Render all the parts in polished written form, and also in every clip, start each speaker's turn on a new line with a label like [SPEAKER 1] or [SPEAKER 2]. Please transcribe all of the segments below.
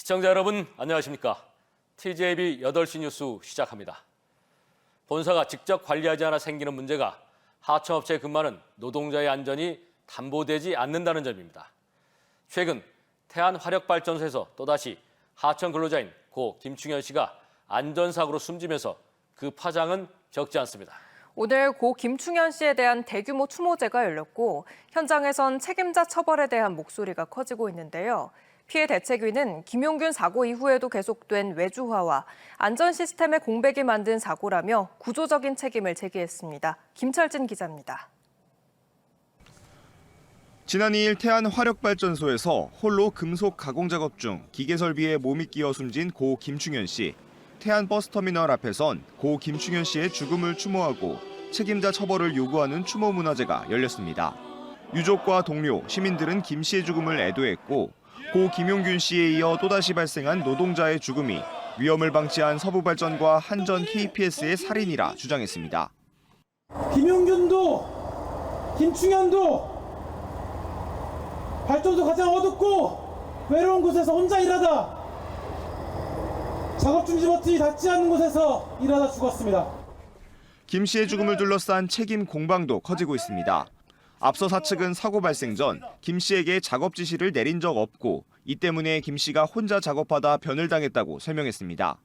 [SPEAKER 1] 시청자 여러분 안녕하십니까? TJB 8시 뉴스 시작합니다. 본사가 직접 관리하지 않아 생기는 문제가 하청업체에 근무하는 노동자의 안전이 담보되지 않는다는 점입니다. 최근 태안화력발전소에서 또다시 하청 근로자인 고 김충현 씨가 안전사고로 숨지면서 그 파장은 적지 않습니다.
[SPEAKER 2] 오늘 고 김충현 씨에 대한 대규모 추모제가 열렸고 현장에선 책임자 처벌에 대한 목소리가 커지고 있는데요. 피해 대책위는 김용균 사고 이후에도 계속된 외주화와 안전 시스템의 공백이 만든 사고라며 구조적인 책임을 제기했습니다. 김철진 기자입니다.
[SPEAKER 3] 지난 2일 태안화력발전소에서 홀로 금속 가공 작업 중 기계 설비에 몸이 끼어 숨진 고 김충현 씨. 태안버스터미널 앞에선 고 김충현 씨의 죽음을 추모하고 책임자 처벌을 요구하는 추모 문화제가 열렸습니다. 유족과 동료, 시민들은 김 씨의 죽음을 애도했고 고 김용균 씨에 이어 또다시 발생한 노동자의 죽음이 위험을 방치한 서부발전과 한전 KPS의 살인이라 주장했습니다.
[SPEAKER 4] 김용균도 김충현도 발전소 가장 어둡고 외로운 곳에서 혼자 일하다 작업 중지 버튼이 닿지 않는 곳에서 일하다 죽었습니다.
[SPEAKER 3] 김 씨의 죽음을 둘러싼 책임 공방도 커지고 있습니다. 앞서 사측은 사고 발생 전 김 씨에게 작업 지시를 내린 적 없고 이 때문에 김 씨가 혼자 작업하다 변을 당했다고 설명했습니다.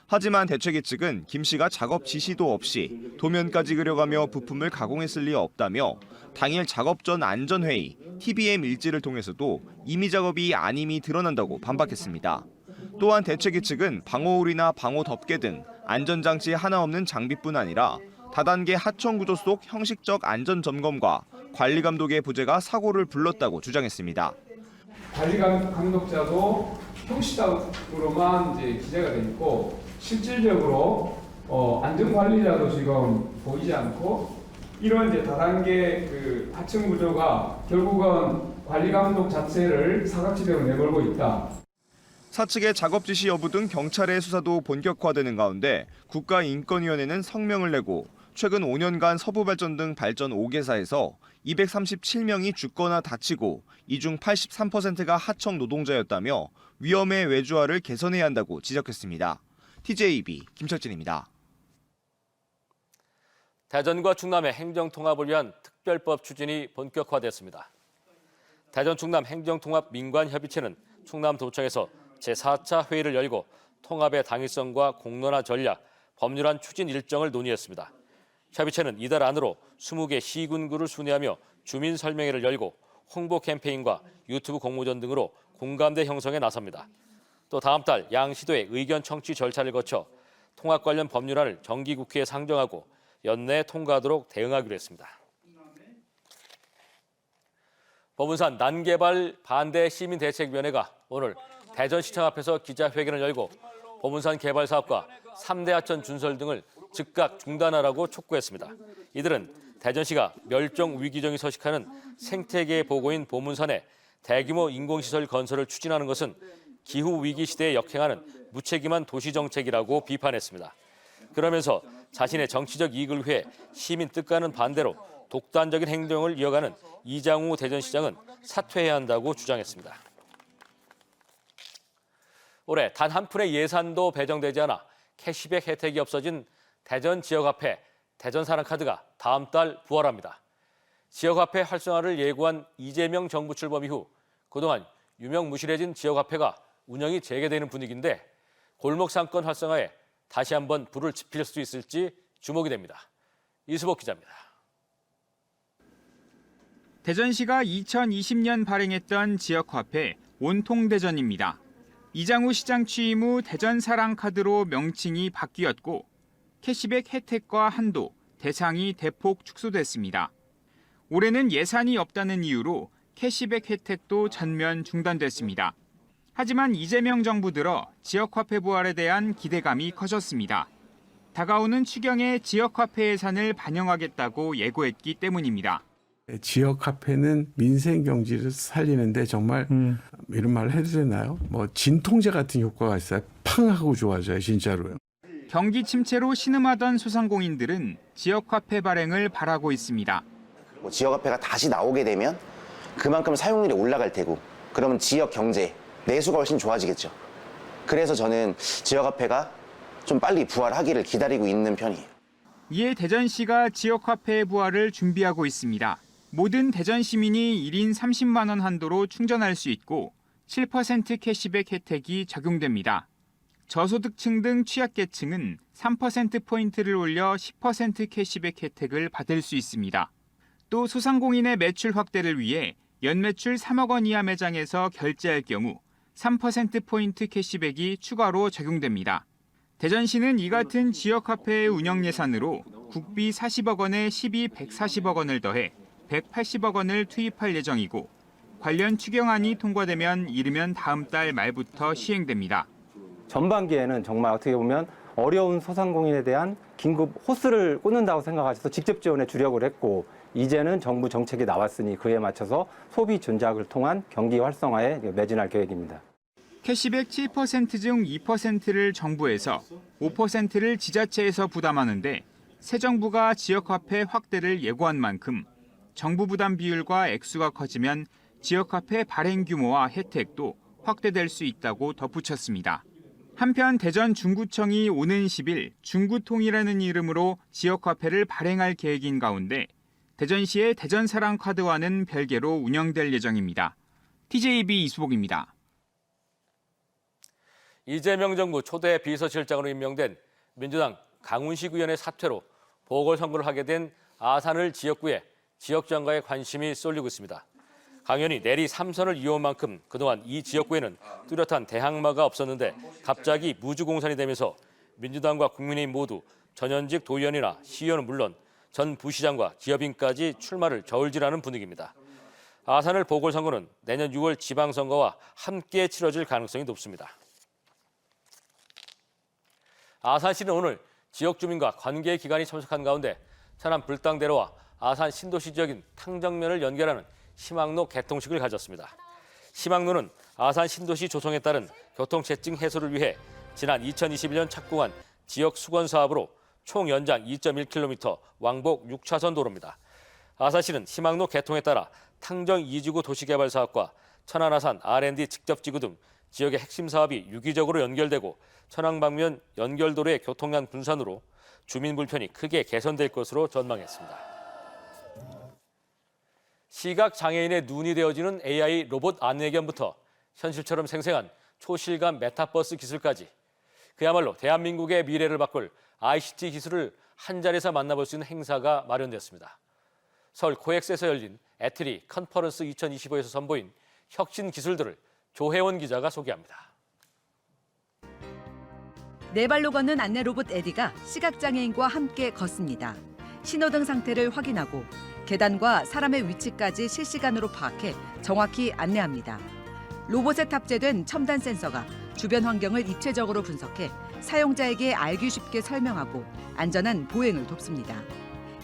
[SPEAKER 3] 하지만 대책위 측은 김 씨가 작업 지시도 없이 도면까지 그려가며 부품을 가공했을 리 없다며 당일 작업 전 안전회의, TBM 일지를 통해서도 임의 작업이 아님이 드러난다고 반박했습니다. 또한 대책위 측은 방호울이나 방호 덮개 등 안전장치 하나 없는 장비뿐 아니라 다단계 하청 구조 속 형식적 안전 점검과 관리 감독의 부재가 사고를 불렀다고 주장했습니다.
[SPEAKER 5] 관리 감독자도 형식적으로만 이제 기재가 돼 있고 실질적으로 안전 관리자도 지금 보이지 않고 이런 이제 다단계 그 하청 구조가 결국은 관리 감독 자체를 사각지대로 내몰고 있다.
[SPEAKER 3] 사측의 작업 지시 여부 등 경찰의 수사도 본격화되는 가운데 국가인권위원회는 성명을 내고 최근 5년간 서부발전 등 발전 5개사에서 237명이 죽거나 다치고 이 중 83%가 하청 노동자였다며 위험의 외주화를 개선해야 한다고 지적했습니다. TJB 김철진입니다.
[SPEAKER 1] 대전과 충남의 행정통합을 위한 특별법 추진이 본격화됐습니다. 대전 충남 행정통합 민관협의체는 충남도청에서 제4차 회의를 열고 통합의 당위성과 공론화 전략, 법률안 추진 일정을 논의했습니다. 협의체는 이달 안으로 20개 시군구를 순회하며 주민 설명회를 열고 홍보 캠페인과 유튜브 공모전 등으로 공감대 형성에 나섭니다. 또 다음 달 양시도의 의견 청취 절차를 거쳐 통합 관련 법률안을 정기국회에 상정하고 연내에 통과하도록 대응하기로 했습니다. 법운산 난개발 반대 시민대책위원회가 오늘 대전시청 앞에서 기자회견을 열고 법운산 개발 사업과 3대 하천 준설 등을 즉각 중단하라고 촉구했습니다. 이들은 대전시가 멸종 위기종이 서식하는 생태계 보고인 보문산에 대규모 인공시설 건설을 추진하는 것은 기후 위기 시대에 역행하는 무책임한 도시정책이라고 비판했습니다. 그러면서 자신의 정치적 이익을 위해 시민 뜻과는 반대로 독단적인 행동을 이어가는 이장우 대전시장은 사퇴해야 한다고 주장했습니다. 올해 단 한 푼의 예산도 배정되지 않아 캐시백 혜택이 없어진 대전 지역화폐 대전사랑카드가 다음 달 부활합니다. 지역화폐 활성화를 예고한 이재명 정부 출범 이후 그동안 유명무실해진 지역화폐가 운영이 재개되는 분위기인데 골목 상권 활성화에 다시 한번 불을 지필 수 있을지 주목이 됩니다. 이수복 기자입니다.
[SPEAKER 6] 대전시가 2020년 발행했던 지역화폐 온통대전입니다. 이장우 시장 취임 후 대전사랑카드로 명칭이 바뀌었고 캐시백 혜택과 한도, 대상이 대폭 축소됐습니다. 올해는 예산이 없다는 이유로 캐시백 혜택도 전면 중단됐습니다. 하지만 이재명 정부 들어 지역화폐 부활에 대한 기대감이 커졌습니다. 다가오는 추경에 지역화폐 예산을 반영하겠다고 예고했기 때문입니다.
[SPEAKER 7] 지역화폐는 민생 경제를 살리는데 정말 이런 말을 해도 되나요? 진통제 같은 효과가 있어요. 팡 하고 좋아져요, 진짜로요.
[SPEAKER 6] 경기 침체로 신음하던 소상공인들은 지역화폐 발행을 바라고 있습니다.
[SPEAKER 8] 지역화폐가 다시 나오게 되면 그만큼 사용률이 올라갈 테고 그러면 지역 경제, 내수가 훨씬 좋아지겠죠. 그래서 저는 지역화폐가 좀 빨리 부활하기를 기다리고 있는 편이에요.
[SPEAKER 6] 이에 대전시가 지역화폐의 부활을 준비하고 있습니다. 모든 대전 시민이 1인 30만 원 한도로 충전할 수 있고 7% 캐시백 혜택이 적용됩니다. 저소득층 등 취약계층은 3%포인트를 올려 10% 캐시백 혜택을 받을 수 있습니다. 또 소상공인의 매출 확대를 위해 연매출 3억 원 이하 매장에서 결제할 경우 3%포인트 캐시백이 추가로 적용됩니다. 대전시는 이 같은 지역화폐의 운영 예산으로 국비 40억 원에 시비 140억 원을 더해 180억 원을 투입할 예정이고 관련 추경안이 통과되면 이르면 다음 달 말부터 시행됩니다.
[SPEAKER 9] 전반기에는 정말 어떻게 보면 어려운 소상공인에 대한 긴급 호스를 꽂는다고 생각하셔서 직접 지원에 주력을 했고 이제는 정부 정책이 나왔으니 그에 맞춰서 소비 전략을 통한 경기 활성화에 매진할 계획입니다.
[SPEAKER 6] 캐시백 7% 중 2%를 정부에서 5%를 지자체에서 부담하는데 새 정부가 지역화폐 확대를 예고한 만큼 정부 부담 비율과 액수가 커지면 지역화폐 발행 규모와 혜택도 확대될 수 있다고 덧붙였습니다. 한편 대전 중구청이 오는 10일 중구통이라는 이름으로 지역화폐를 발행할 계획인 가운데 대전시의 대전사랑카드와는 별개로 운영될 예정입니다. TJB 이수복입니다.
[SPEAKER 1] 이재명 정부 초대 비서실장으로 임명된 민주당 강훈식 의원의 사퇴로 보궐선거를 하게 된 아산을 지역구에 지역장과의 관심이 쏠리고 있습니다. 강 의원이 내리 3선을 이어온 만큼 그동안 이 지역구에는 뚜렷한 대항마가 없었는데 갑자기 무주공산이 되면서 민주당과 국민의힘 모두 전현직 도의원이나 시의원은 물론 전 부시장과 기업인까지 출마를 저울질하는 분위기입니다. 아산을 보궐선거는 내년 6월 지방선거와 함께 치러질 가능성이 높습니다. 아산시는 오늘 지역 주민과 관계기관이 참석한 가운데 천안 불당대로와 아산 신도시 지역인 탕정면을 연결하는 희망로 개통식을 가졌습니다. 희망로는 아산 신도시 조성에 따른 교통체증 해소를 위해 지난 2021년 착공한 지역 수건 사업으로 총 연장 2.1km 왕복 6차선 도로입니다. 아산시는 희망로 개통에 따라 탕정 2지구 도시개발 사업과 천안 아산 R&D 직접지구 등 지역의 핵심 사업이 유기적으로 연결되고 천안 방면 연결도로의 교통량 분산으로 주민 불편이 크게 개선될 것으로 전망했습니다. 시각 장애인의 눈이 되어지는 AI 로봇 안내견부터 현실처럼 생생한 초실감 메타버스 기술까지 그야말로 대한민국의 미래를 바꿀 ICT 기술을 한자리에서 만나볼 수 있는 행사가 마련되었습니다. 서울 코엑스에서 열린 에트리 컨퍼런스 2025에서 선보인 혁신 기술들을 조혜원 기자가 소개합니다.
[SPEAKER 10] 네 발로 걷는 안내 로봇 에디가 시각장애인과 함께 걷습니다. 신호등 상태를 확인하고 계단과 사람의 위치까지 실시간으로 파악해 정확히 안내합니다. 로봇에 탑재된 첨단 센서가 주변 환경을 입체적으로 분석해 사용자에게 알기 쉽게 설명하고 안전한 보행을 돕습니다.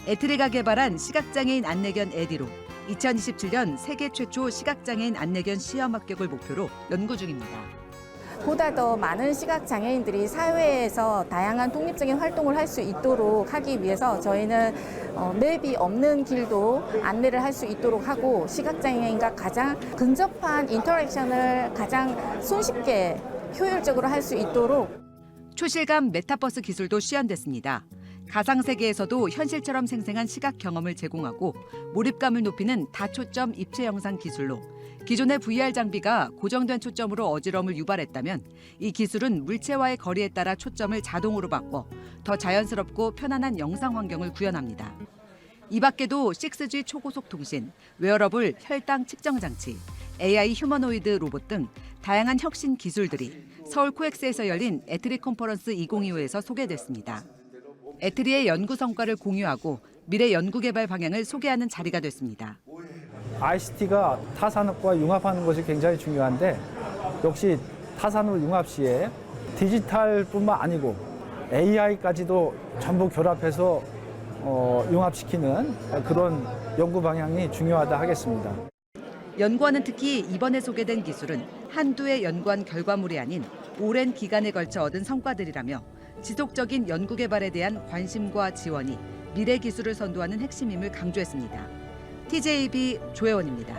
[SPEAKER 10] 에트리가 개발한 시각장애인 안내견 에디로 2027년 세계 최초 시각장애인 안내견 시험 합격을 목표로 연구 중입니다.
[SPEAKER 11] 보다 더 많은 시각장애인들이 사회에서 다양한 독립적인 활동을 할 수 있도록 하기 위해서 저희는 맵이 없는 길도 안내를 할 수 있도록 하고 시각장애인과 가장 근접한 인터랙션을 가장 손쉽게 효율적으로 할 수 있도록
[SPEAKER 10] 초실감 메타버스 기술도 시연됐습니다. 가상세계에서도 현실처럼 생생한 시각 경험을 제공하고 몰입감을 높이는 다초점 입체 영상 기술로 기존의 VR 장비가 고정된 초점으로 어지러움을 유발했다면 이 기술은 물체와의 거리에 따라 초점을 자동으로 바꿔 더 자연스럽고 편안한 영상 환경을 구현합니다. 이 밖에도 6G 초고속 통신, 웨어러블 혈당 측정 장치, AI 휴머노이드 로봇 등 다양한 혁신 기술들이 서울 코엑스에서 열린 에트리 컨퍼런스 2025에서 소개됐습니다. 에트리의 연구 성과를 공유하고 미래 연구 개발 방향을 소개하는 자리가 됐습니다.
[SPEAKER 12] ICT가 타산업과 융합하는 것이 굉장히 중요한데 역시 타산업 융합 시에 디지털뿐만 아니고 AI까지도 전부 결합해서 융합시키는 그런 연구 방향이 중요하다 하겠습니다.
[SPEAKER 10] 연구원은 특히 이번에 소개된 기술은 한두해 연구한 결과물이 아닌 오랜 기간에 걸쳐 얻은 성과들이라며 지속적인 연구 개발에 대한 관심과 지원이 미래 기술을 선도하는 핵심임을 강조했습니다. TJB 조혜원입니다.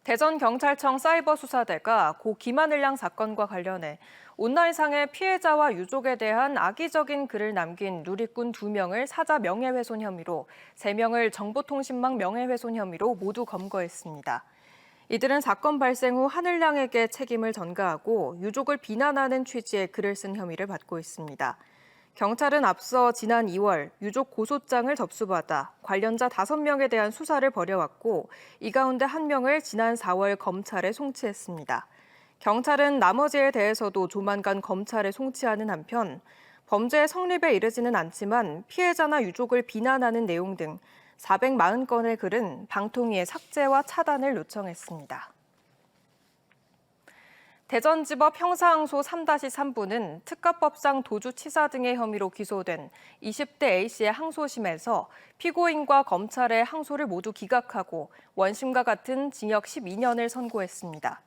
[SPEAKER 2] 대전경찰청 사이버수사대가 고 김하늘양 사건과 관련해 온라인상의 피해자와 유족에 대한 악의적인 글을 남긴 누리꾼 2명을 사자 명예훼손 혐의로, 3명을 정보통신망 명예훼손 혐의로 모두 검거했습니다. 이들은 사건 발생 후 하늘양에게 책임을 전가하고 유족을 비난하는 취지의 글을 쓴 혐의를 받고 있습니다. 경찰은 앞서 지난 2월 유족 고소장을 접수받아 관련자 5명에 대한 수사를 벌여왔고, 이 가운데 1명을 지난 4월 검찰에 송치했습니다. 경찰은 나머지에 대해서도 조만간 검찰에 송치하는 한편, 범죄의 성립에 이르지는 않지만 피해자나 유족을 비난하는 내용 등 440건의 글은 방통위에 삭제와 차단을 요청했습니다. 대전지법 형사항소 3-3부는 특가법상 도주치사 등의 혐의로 기소된 20대 A씨의 항소심에서 피고인과 검찰의 항소를 모두 기각하고 원심과 같은 징역 12년을 선고했습니다.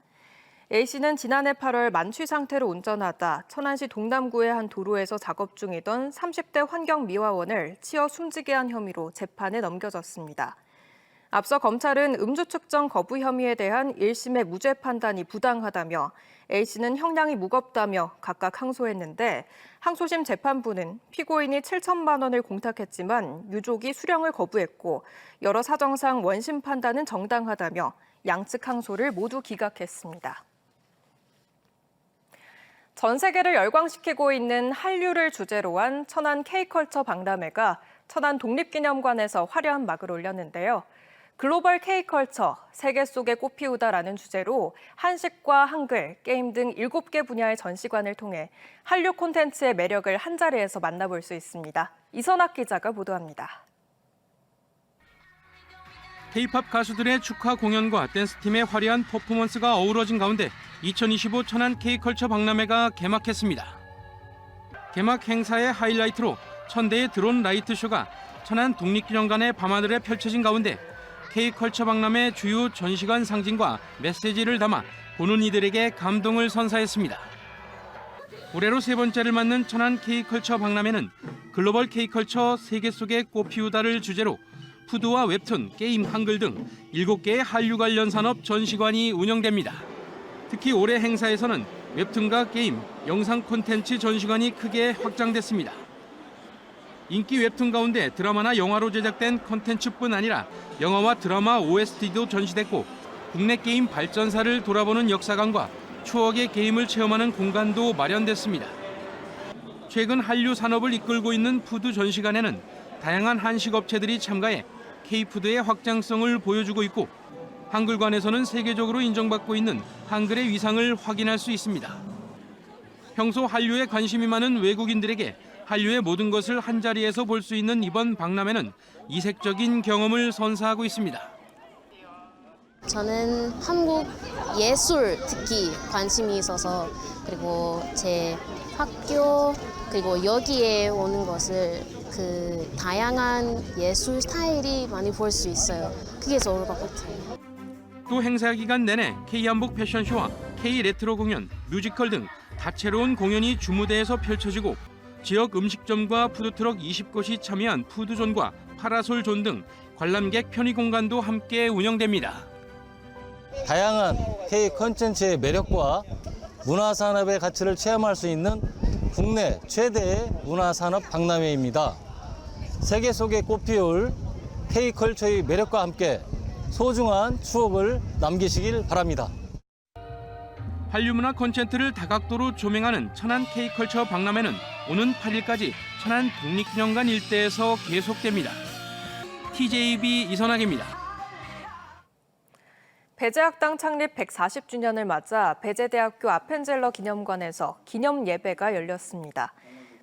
[SPEAKER 2] A씨는 지난해 8월 만취 상태로 운전하다 천안시 동남구의 한 도로에서 작업 중이던 30대 환경미화원을 치어 숨지게 한 혐의로 재판에 넘겨졌습니다. 앞서 검찰은 음주 측정 거부 혐의에 대한 1심의 무죄 판단이 부당하다며 A씨는 형량이 무겁다며 각각 항소했는데, 항소심 재판부는 피고인이 7천만 원을 공탁했지만 유족이 수령을 거부했고 여러 사정상 원심 판단은 정당하다며 양측 항소를 모두 기각했습니다. 전 세계를 열광시키고 있는 한류를 주제로 한 천안 K컬처 박람회가 천안 독립기념관에서 화려한 막을 올렸는데요. 글로벌 K컬처, 세계 속에 꽃피우다라는 주제로 한식과 한글, 게임 등 7개 분야의 전시관을 통해 한류 콘텐츠의 매력을 한자리에서 만나볼 수 있습니다. 이선학 기자가 보도합니다.
[SPEAKER 13] K-팝 가수들의 축하 공연과 댄스팀의 화려한 퍼포먼스가 어우러진 가운데 2025 천안 K컬처 박람회가 개막했습니다. 개막 행사의 하이라이트로 1000대의 드론 라이트쇼가 천안 독립기념관의 밤하늘에 펼쳐진 가운데 K컬처 박람회 주요 전시관 상징과 메시지를 담아 보는 이들에게 감동을 선사했습니다. 올해로 3번째를 맞는 천안 K컬처 박람회는 글로벌 K컬처 세계 속의 꽃피우다를 주제로 푸드와 웹툰, 게임, 한글 등 7개의 한류 관련 산업 전시관이 운영됩니다. 특히 올해 행사에서는 웹툰과 게임, 영상 콘텐츠 전시관이 크게 확장됐습니다. 인기 웹툰 가운데 드라마나 영화로 제작된 콘텐츠뿐 아니라 영화와 드라마 OST도 전시됐고, 국내 게임 발전사를 돌아보는 역사관과 추억의 게임을 체험하는 공간도 마련됐습니다. 최근 한류 산업을 이끌고 있는 푸드 전시관에는 다양한 한식 업체들이 참가해 K푸드의 확장성을 보여주고 있고, 한글관에서는 세계적으로 인정받고 있는 한글의 위상을 확인할 수 있습니다. 평소 한류에 관심이 많은 외국인들에게 한류의 모든 것을 한자리에서 볼 수 있는 이번 박람회는 이색적인 경험을 선사하고 있습니다.
[SPEAKER 14] 저는 한국 예술 특히 관심이 있어서, 그리고 제 학교 그리고 여기에 오는 것을 그 다양한 예술 스타일이 많이 볼 수 있어요. 그게 좋을 것 같아요.
[SPEAKER 13] 또 행사 기간 내내 K한복 패션쇼와 K레트로 공연, 뮤지컬 등 다채로운 공연이 주무대에서 펼쳐지고, 지역 음식점과 푸드트럭 20곳이 참여한 푸드존과 파라솔존 등 관람객 편의 공간도 함께 운영됩니다.
[SPEAKER 15] 다양한 K 콘텐츠의 매력과 문화산업의 가치를 체험할 수 있는 국내 최대의 문화산업 박람회입니다. 세계 속에 꽃피울 K컬처의 매력과 함께 소중한 추억을 남기시길 바랍니다.
[SPEAKER 13] 한류 문화 콘텐츠를 다각도로 조명하는 천안 K컬처 박람회는 오는 8일까지 천안 독립기념관 일대에서 계속됩니다. TJB 이선학입니다.
[SPEAKER 2] 배제학당 창립 140주년을 맞아 배제대학교 아펜젤러 기념관에서 기념 예배가 열렸습니다.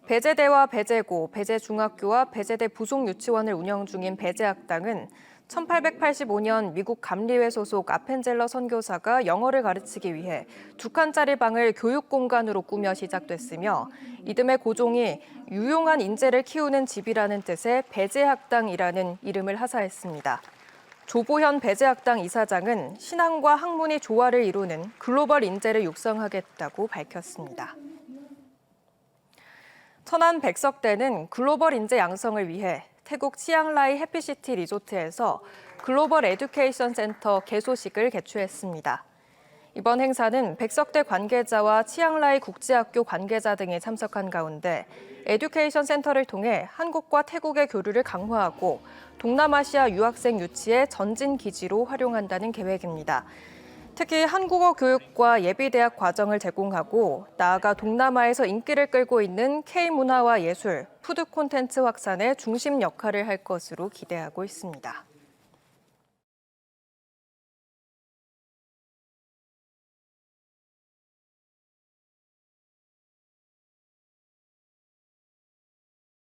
[SPEAKER 2] 배제대와 배제고, 배제중학교와 배제대 부속유치원을 운영 중인 배제학당은 1885년 미국 감리회 소속 아펜젤러 선교사가 영어를 가르치기 위해 2칸짜리 방을 교육공간으로 꾸며 시작됐으며, 이듬해 고종이 유용한 인재를 키우는 집이라는 뜻의 배제학당이라는 이름을 하사했습니다. 조보현 배제학당 이사장은 신앙과 학문이 조화를 이루는 글로벌 인재를 육성하겠다고 밝혔습니다. 천안 백석대는 글로벌 인재 양성을 위해 태국 치앙라이 해피시티 리조트에서 글로벌 에듀케이션 센터 개소식을 개최했습니다. 이번 행사는 백석대 관계자와 치앙라이 국제학교 관계자 등이 참석한 가운데 에듀케이션 센터를 통해 한국과 태국의 교류를 강화하고 동남아시아 유학생 유치의 전진 기지로 활용한다는 계획입니다. 특히 한국어 교육과 예비대학 과정을 제공하고 나아가 동남아에서 인기를 끌고 있는 K-문화와 예술, 푸드 콘텐츠 확산에 중심 역할을 할 것으로 기대하고 있습니다.